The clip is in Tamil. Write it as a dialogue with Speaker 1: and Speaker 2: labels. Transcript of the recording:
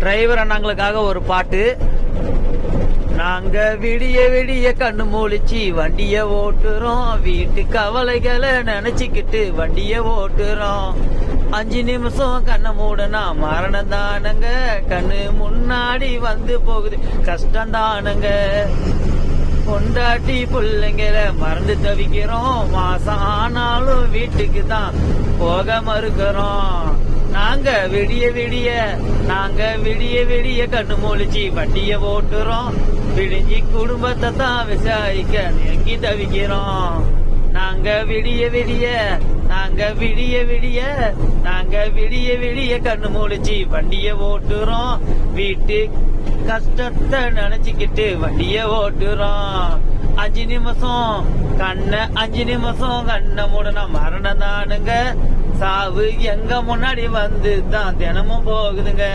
Speaker 1: டிரைவர் அண்ணாங்களுக்காக ஒரு பாட்டு. நாங்க விடிய விடிய கண்ணு மூழிச்சு வண்டிய ஓட்டுறோம், வீட்டு கவலைகளை நினைச்சுக்கிட்டு வண்டிய ஓட்டுறோம். 5 நிமிஷம் கண்ணை மூடனா மரணம் தானுங்க, கண்ணு முன்னாடி வந்து போகுது கஷ்டம் தானுங்க. கொண்டாட்டி பிள்ளைங்களை மறந்து தவிக்கிறோம், மாசம் ஆனாலும் வீட்டுக்கு தான் போக மறுக்கிறோம். நாங்க விடிய விடிய கண்ணு மூழிச்சு வண்டிய ஓட்டுறோம், விடிஞ்சி குடும்பத்தை தான் விசாரிக்க எங்கி தவிக்கிறோம். நாங்க விடிய விடிய கண்ணு மூழிச்சு வண்டிய ஓட்டுறோம், வீட்டு கஷ்டத்தை நினைச்சுக்கிட்டு வண்டிய ஓட்டுறோம். 5 நிமிஷம் கண்ணை மூடனா மரணம் தானுங்க, சாவு எங்க முன்னாடி வந்து தான் தினமும் போகுதுங்க.